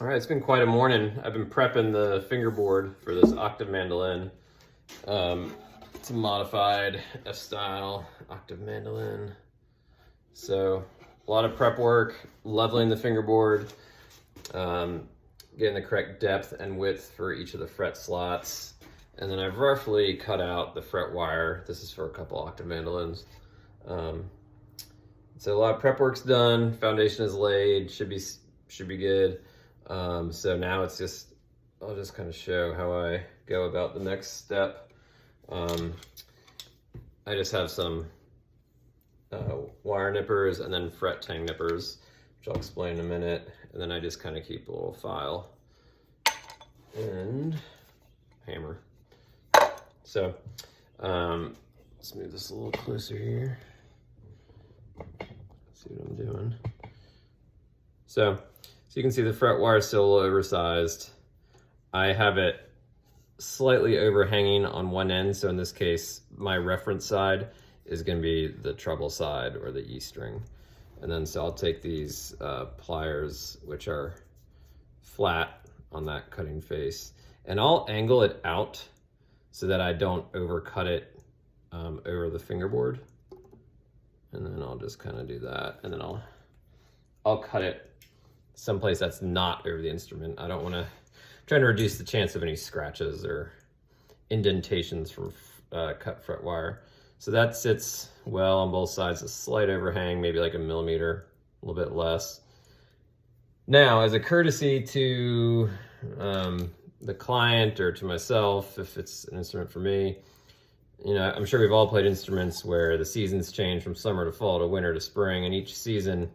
All right, it's been quite a morning. I've been prepping the fingerboard for this octave mandolin. It's a modified F-style octave mandolin. So a lot of prep work, leveling the fingerboard, getting the correct depth and width for each of the fret slots. And then I've roughly cut out the fret wire. This is for a couple octave mandolins. So a lot of prep work's done, foundation is laid, should be good. So now it's just, I'll just kind of show how I go about the next step. I just have some wire nippers and then fret tang nippers, which I'll explain in a minute. And then I just kind of keep a little file and hammer. So let's move this a little closer here. See what I'm doing. So you can see the fret wire is still a little oversized. I have it slightly overhanging on one end. So in this case, my reference side is going to be the treble side or the E string. And then so I'll take these pliers, which are flat on that cutting face, and I'll angle it out so that I don't overcut it over the fingerboard. And then I'll just kind of do that. And then I'll cut it someplace that's not over the instrument. I don't want to, trying to reduce the chance of any scratches or indentations from cut fret wire. So that sits well on both sides, a slight overhang, maybe like a millimeter, a little bit less. Now, as a courtesy to the client or to myself, if it's an instrument for me, you know, I'm sure we've all played instruments where the seasons change from summer to fall to winter to spring, and each season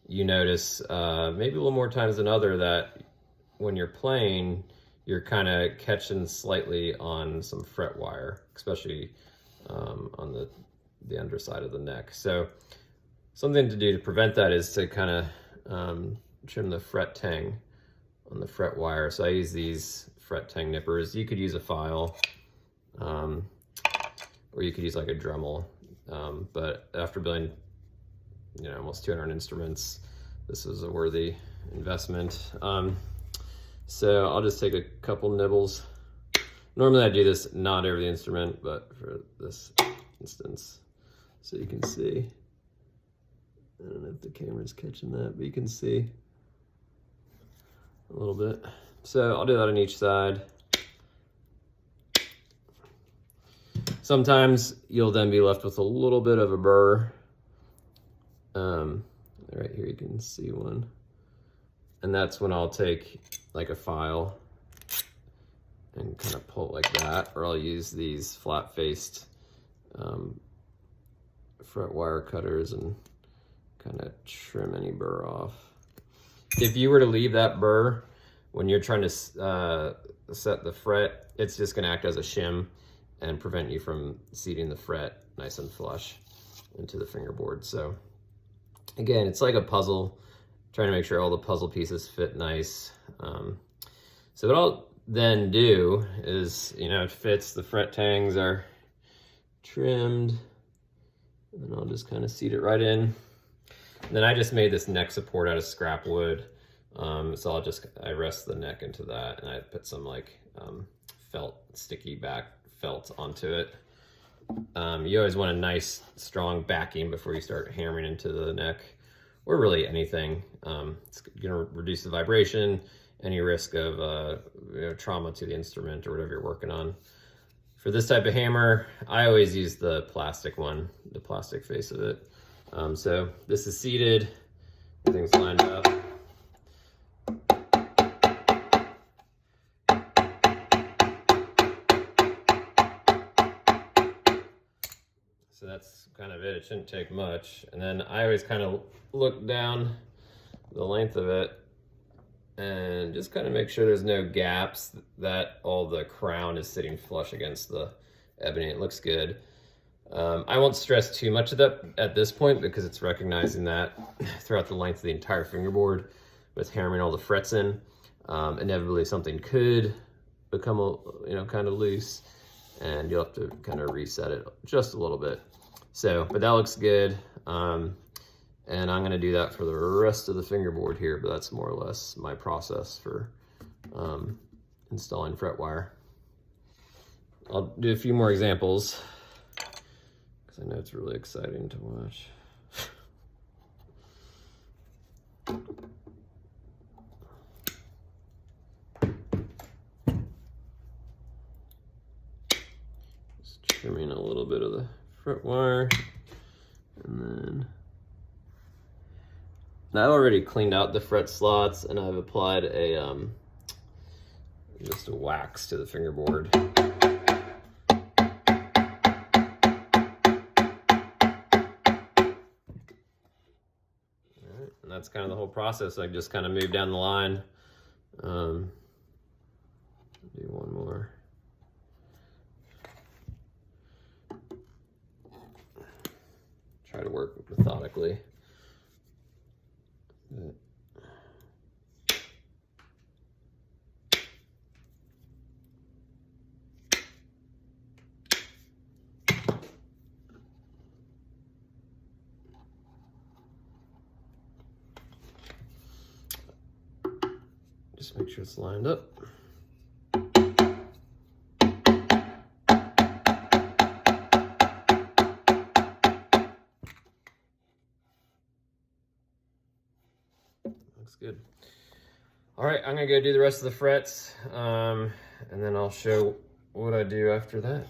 you notice maybe a little more times than other that when you're playing, you're kind of catching slightly on some fret wire, especially on the underside of the neck. So something to do to prevent that is to kind of trim the fret tang on the fret wire. So I use these fret tang nippers. You could use a file, or you could use like a Dremel. But after building, you know, almost 200 instruments, this was a worthy investment. So I'll just take a couple nibbles. Normally I do this not over the instrument, but for this instance, so you can see. I don't know if the camera's catching that, but you can see a little bit. So I'll do that on each side. Sometimes you'll then be left with a little bit of a burr. Right here you can see one. And that's when I'll take like a file and kind of pull it like that, or I'll use these flat-faced fret wire cutters and kind of trim any burr off. If you were to leave that burr when you're trying to set the fret, it's just going to act as a shim and prevent you from seating the fret nice and flush into the fingerboard. So again, it's like a puzzle, trying to make sure all the puzzle pieces fit nice. So what I'll then do is, you know, it fits, the fret tangs are trimmed, and then I'll just kind of seat it right in. And then I just made this neck support out of scrap wood. So I rest the neck into that, and I put some like felt, sticky back felt onto it. You always want a nice strong backing before you start hammering into the neck, or really anything. It's gonna reduce the vibration, any risk of you know, trauma to the instrument or whatever you're working on. For this type of hammer, I always use the plastic one, the plastic face of it. So this is seated, everything's lined up. So that's kind of it. It shouldn't take much. And then I always kind of look down the length of it and just kind of make sure there's no gaps, that all the crown is sitting flush against the ebony. It looks good. I won't stress too much of that at this point because it's recognizing that throughout the length of the entire fingerboard with hammering all the frets in, inevitably something could become kind of loose, and you'll have to kind of reset it just a little bit. So, but that looks good. And And I'm gonna do that for the rest of the fingerboard here, but that's more or less my process for installing fret wire. I'll do a few more examples because I know it's really exciting to watch. Just trimming a little bit of the fret wire, and then I've already cleaned out the fret slots, and I've applied just a wax to the fingerboard. And that's kind of the whole process. I just kind of move down the line. Do one more. Try to work methodically. Just make sure it's lined up. Looks good. All right, I'm gonna go do the rest of the frets, and then I'll show what I do after that.